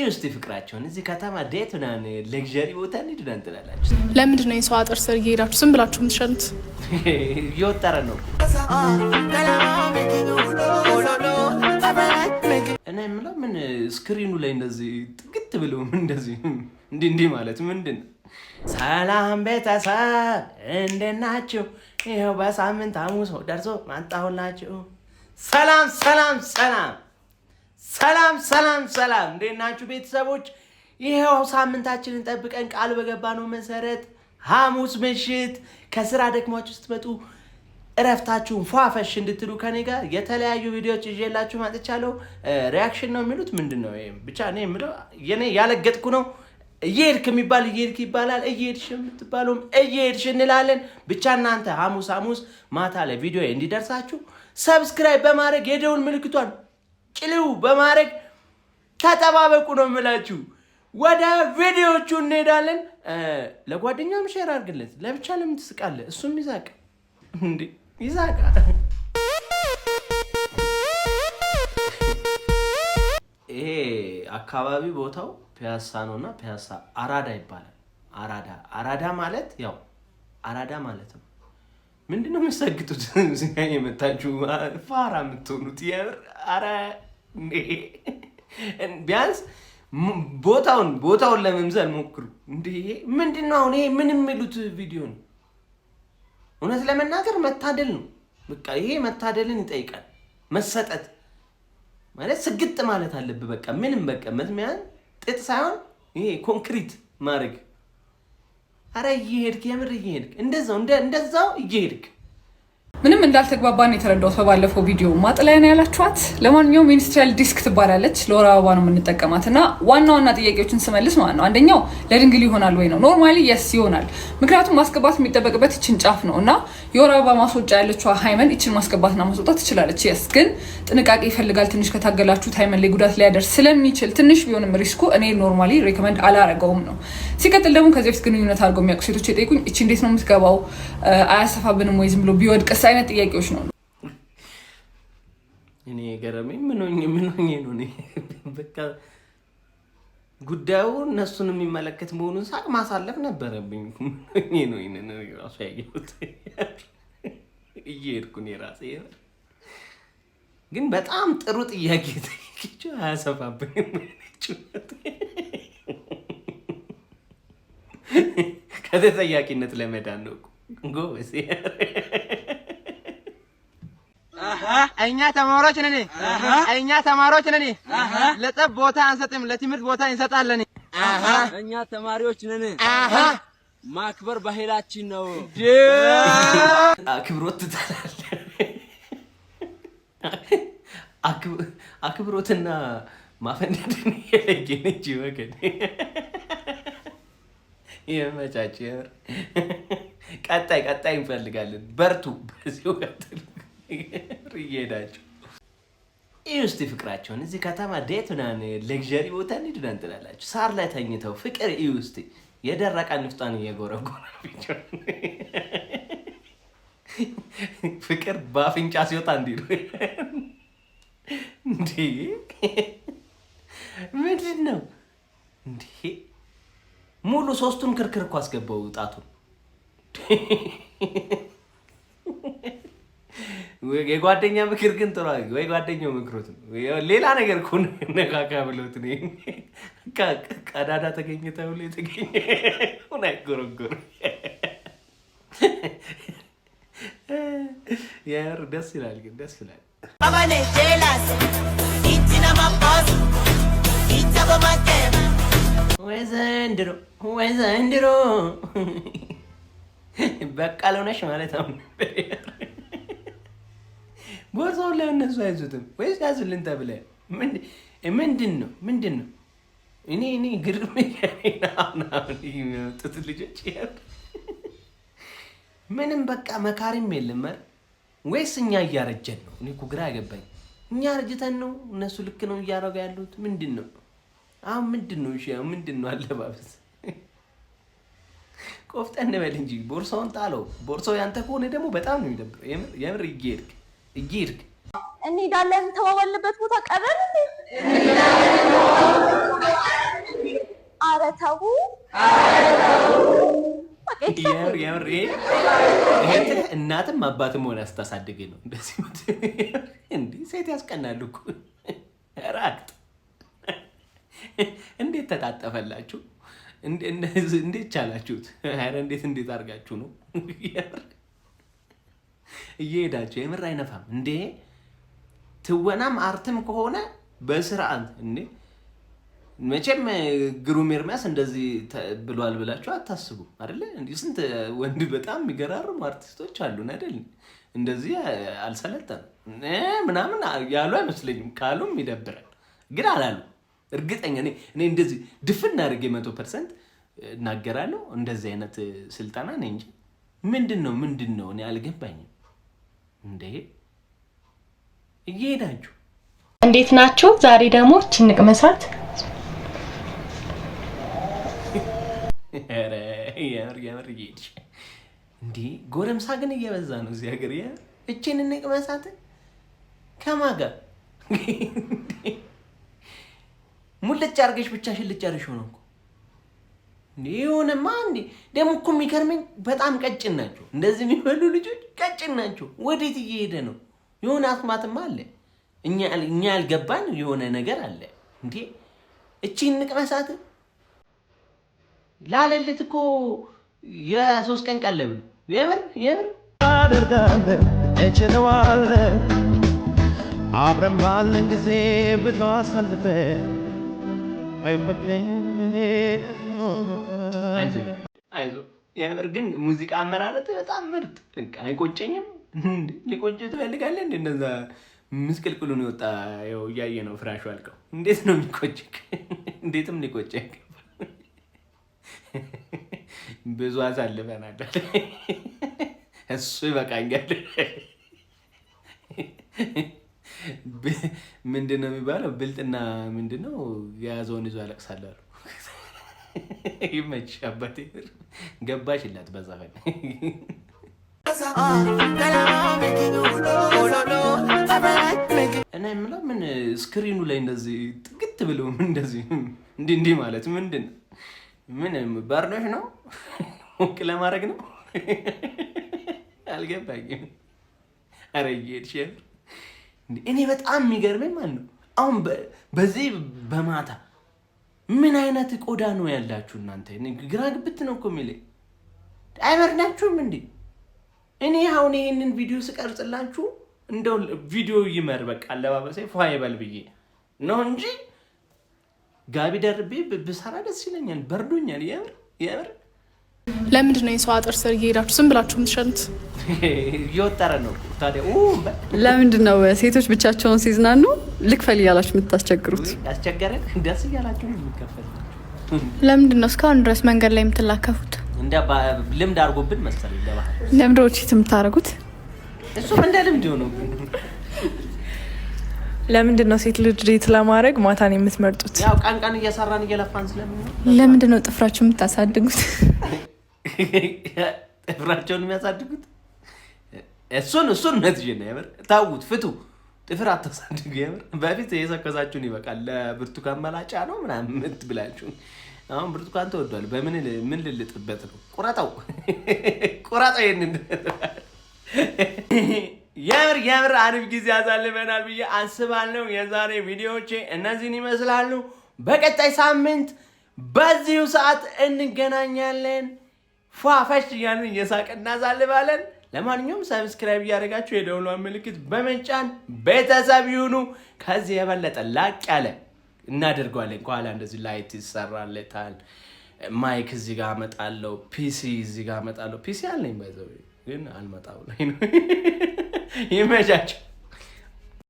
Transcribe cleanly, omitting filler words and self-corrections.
እስቲ ፍቅራቸውን እዚህ ከተማ ዴት ምናምን ለግዠሪ ቦታ እንሂድና እንጥላላችሁ። ለምንድን ነው የሰው አጥር ስር እየሄዳችሁ ዝም ብላችሁ የምትሸኑት? እየወጠረ ነው እና የምለው ምን ስክሪኑ ላይ እንደዚህ ጥግት ብሎ እንደዚህ እንዲህ ማለት ምንድን ነው? ሰላም ቤተሰብ እንዴት ናችሁ? ይኸው በሳምንት ሐሙስ ደርሶ ማጣሁላችሁ። ሰላም ሰላም ሰላም ሰላም ሰላም ሰላም እንዴት ናችሁ ቤተሰቦች? ይኸው ሳምንታችንን ጠብቀን ቃል በገባነው መሰረት ሐሙስ ምሽት ከስራ ደክሟችሁ ስትመጡ እረፍታችሁን ፏፈሽ እንድትሉ ከኔ ጋር የተለያዩ ቪዲዮዎች ይዤላችሁ መጥቻለሁ። ሪአክሽን ነው የሚሉት ምንድነው? ብቻ እኔ የምለው የኔ ያለገጥኩ ነው። እየሄድክ የሚባል እየሄድክ ይባላል፣ እየሄድሽ የምትባለውም እየሄድሽ እንላለን። ብቻ እናንተ ሐሙስ ማታ ላይ ቪዲዮ እንዲደርሳችሁ ሰብስክራይብ በማድረግ የደውል ምልክቷን ጭልው በማድረግ ተጠባበቁ ነው የምላችሁ። ወደ ቪዲዮቹ እንሄዳለን። ለጓደኛም ሼር አድርግለት። ለብቻ ለምን ትስቃለህ? እሱም ይሳቅ እንዴ ይሳቃ። ይሄ አካባቢ ቦታው ፒያሳ ነውና ፒያሳ አራዳ ይባላል። አራዳ ማለት ያው አራዳ ማለት ነው። ምንድነው የምትሰግጡት? እዚጋ የመጣችሁ ፋራ የምትሆኑት አረ ቢያንስ ቦታውን ለመምሰል ሞክሩ። እንዴ ምንድነው አሁን ይሄ ምን የሚሉት ቪዲዮ ነው? እውነት ለመናገር መታደል ነው። በቃ ይሄ መታደልን ይጠይቃል። መሰጠት ማለት ስግጥ ማለት አለብህ። በቃ ምንም በቃ መትሚያን ጥጥ ሳይሆን ይሄ ኮንክሪት ማድረግ። አረ እየሄድክ የምር እየሄድክ እንደዛው እየሄድክ ምንም እንዳልተግባባን የተረዳሁት በባለፈው ቪዲዮ ማጥለያ ነው ያላችኋት። ለማንኛውም ሚኒስትሪያል ዲስክ ትባላለች። ለወር አበባ ነው የምንጠቀማትና ዋና ጥያቄዎችን ስመልስ ማለት ነው አንደኛው ለድንግል ይሆናል ወይ ነው። ኖርማሊ የስ ይሆናል። ምክንያቱም ማስገባት የሚጠበቅበት ይችን ጫፍ ነው እና የወር አበባ ማስወጫ ያለችው ሃይመን ይችን ማስገባትና ማስወጣት ትችላለች። የስ ግን ጥንቃቄ ይፈልጋል። ትንሽ ከታገላችሁት ሃይመን ላይ ጉዳት ሊያደርስ ስለሚችል ትንሽ ቢሆንም ሪስኩ እኔ ኖርማሊ ሪኮመንድ አላረገውም ነው። ሲቀጥል ደግሞ ከዚህ በፊት ግንኙነት አድርገው የሚያውቁ ሴቶች የጠይቁኝ እቺ እንዴት ነው የምትገባው? አያሰፋብንም ወይ? ዝም ብሎ ቢወድቅስ አይነት ጥያቄዎች ነው። እኔ ገረመኝ። ምን ሆኜ ነው እኔ በቃ ጉዳዩ እነሱን የሚመለከት መሆኑን ሳቅ ማሳለፍ ነበረብኝ። ምን ሆኜ ነው ይሄንን ራሱ ያየሁት? እየሄድኩ እኔ ራሴ ግን በጣም ጥሩ ጥያቄ ጠይቄ አያሰፋብንም ከተጠያቂነት ለመዳን ነው ጎበዝ። እኛ ተማሪዎች ነን። ለጠብ ቦታ አንሰጥም፣ ለትምህርት ቦታ እንሰጣለን። እኛ ተማሪዎች ነን። ማክበር ባህላችን ነው። አክብሮት ትጠላለህ። አክብሮትና ማፈንደድን የለየን እንጂ ወገን የመቻች ቀጣይ እንፈልጋለን። በርቱ፣ በዚሁ ቀጥሉ። እየሄዳችሁ እስቲ ፍቅራቸውን እዚህ ከተማ ዴት ምናምን ለግዠሪ ቦታ እንሂድና እንጥላላችሁ። ሳር ላይ ተኝተው ፍቅር እስቲ የደረቀ ንፍጧን እየጎረጎረ ፍቅር በአፍንጫ ሲወጣ እንዲሉ እንዴ ምንድን ነው እንዴ? ሙሉ ሶስቱን ክርክር እኮ አስገባው ጣቱን። የጓደኛ ምክር ግን ጥሩ ወይ ጓደኛው ምክሮት ነው። ሌላ ነገር እኮ ነካካ ብሎት ነው ቀዳዳ ተገኘ ተብሎ የተገኘ ሆነ አይጎረጎር። ያር ደስ ይላል፣ ግን ደስ ይላል። አባኔ ጄላስ ኢቲና ማፓስ ኢታባማቴ ወይ ዘንድሮ በቃል ሆነሽ ማለት ነው። ቦርሳውን ለእነሱ አይዙትም ወይስ ያዙልን ተብለህ ምንድን ነው? እኔ ግርም የሚመጡት ልጆች ምንም በቃ መካሪም የለም ወይስ እኛ እያረጀን ነው? እኔ እኮ ግራ ገባኝ። እኛ አርጅተን ነው እነሱ ልክ ነው እያረጉ ያሉት? ምንድን ነው አሁን? ምንድን ነው አለባበስ? ቆፍጠን በል እንጂ ቦርሳውን ጣለው። ቦርሳው ያንተ ከሆነ ደግሞ በጣም ነው የሚደብረው። የምር እየሄድክ እንሄዳለን ተባባልንበት ቦታ ቀረን እንዴ? የምር እናትም አባትም ሆነ አስታሳድግ ነው እንደዚህ እንዴ ሴት ያስቀናሉ እኮ ራቅት እንዴት ተጣጠፈላችሁ እንዴት ቻላችሁት አረ እንዴት አድርጋችሁ ነው እየሄዳችሁ የምር አይነፋም እንዴ ትወናም አርትም ከሆነ በስርዓት እንዴ መቼም ግሩም ኤርሚያስ እንደዚህ ብሏል ብላችሁ አታስቡ አይደለ እንዴ ስንት ወንድ በጣም የሚገራርሙ አርቲስቶች አሉን አይደል እንደዚህ አልሰለጠንም ምናምን ያሉ አይመስለኝም ካሉም ይደብራል ግን አላሉ እርግጠኛ እኔ እንደዚህ ድፍን አድርጌ 100% እናገራለሁ እንደዚህ አይነት ስልጣና ነኝ እንጂ ምንድነው እኔ አልገባኝም እንዴ እየሄዳችሁ እንዴት ናችሁ ዛሬ ደግሞ ጭንቅ መስራት አረ ያር ይሄድሽ እንዴ ጎረምሳ ግን እየበዛ ነው እዚህ ሀገር እቺን እንቅመሳት ከማጋ ሙልጭ አርገሽ ብቻሽን ልጨርሽ ነው እኮ ነው እንዴ ደሞ እኮ የሚከርመኝ በጣም ቀጭን ናቸው እንደዚህ የሚበሉ ልጆች ቀጭን ናቸው ወዴት እየሄደ ነው የሆነ አስማትም አለ እኛ ያልገባን የሆነ ነገር አለ እንዴ እቺን እንቅመሳት ላለልት እኮ የ3 ቀን ቀለብ የምር አደርጋለ እችለዋለ አብረን ባለን ጊዜ ብትዋሳልፈ አይዞ የምር ግን ሙዚቃ አመራረጥ በጣም ምርጥ አይቆጨኝም ሊቆጭ ትፈልጋለህ እንደ እንደዛ ምስቅልቅሉን ይወጣ ያው ያየ ነው ፍራሹ አልቀው እንዴት ነው የሚቆጭክ እንዴትም ሊቆጨኝ ብዙ አሳልፈናል እሱ ይበቃኛል ምንድነው የሚባለው ብልጥና ምንድነው የያዘውን ይዞ ያለቅሳል አሉ ይመችሽ አባቴ ገባሽላት በዛፈን እና የምለው ምን ስክሪኑ ላይ እንደዚህ ጥግት ብለው እንደዚህ እንዴ ማለት ምንድነው ምን ባርኖሽ ነው ወክ ለማድረግ ነው አልገባኝም አረ ይሄድሽ እኔ በጣም የሚገርመኝ ማለት ነው አሁን በዚህ በማታ ምን አይነት ቆዳ ነው ያላችሁ እናንተ ግራ ግብት ነው እኮ የሚለኝ አይበርዳችሁም እንዴ እኔ አሁን ይሄንን ቪዲዮ ስቀርጽላችሁ እንደው ቪዲዮ ይመር በቃ አለባበሴ ፏይ በል ብዬ ነው እንጂ ጋቢ ደርቤ ብሰራ ደስ ይለኛል በርዶኛል የምር ለምንድን ነው የሰው አጥር ስር እየሄዳችሁ ዝም ብላችሁ የምትሸኑት እየወጠረ ነው ታዲያ ለምንድን ነው ሴቶች ብቻቸውን ሲዝናኑ ልክፈል እያላችሁ የምታስቸግሩት ያስቸገረን ደስ እያላችሁ የምትከፈል ለምንድን ነው እስካሁን ድረስ መንገድ ላይ የምትላከፉት እንደ ልምድ አድርጎብን መሰለኝ ለባህል ለምንድነው የምታረጉት እሱም እንደ ልምድ ነው ለምንድን ነው ሴት ልጅ ዴት ለማድረግ ማታን የምትመርጡት ያው ቀን እየሰራን እየለፋን ስለምን ለምንድን ነው ጥፍራችሁ የምታሳድጉት ጥፍራቸውን የሚያሳድጉት እሱን ነትጂ ነው የምር ታውት ፍቱ ጥፍር አታሳድጉ የምር በፊት የሰከሳችሁን ይበቃል ለብርቱካን መላጫ ነው ምናምን ብላችሁ አሁን ብርቱካን ተወዷል ምን ልልጥበት ነው ቁራጣው ይሄንን የምር አሪፍ ጊዜ አሳልፈናል ብዬ አስባለሁ የዛሬ ቪዲዮዎቼ እነዚህን ይመስላሉ በቀጣይ ሳምንት በዚሁ ሰዓት እንገናኛለን ፏፈሽ እያልን እየሳቅን እናሳልፋለን ለማንኛውም ሰብስክራይብ እያደረጋችሁ የደውሏን ምልክት በመጫን ቤተሰብ ይሁኑ ከዚህ የበለጠ ላቅ ያለ እናደርገዋለን ከኋላ እንደዚህ ላይት ይሰራለታል ማይክ እዚህ ጋር አመጣለሁ ፒሲ እዚህ ጋር አመጣለሁ ፒሲ አለኝ ባይዘው ግን አልመጣው ላይ ነው ይመቻችሁ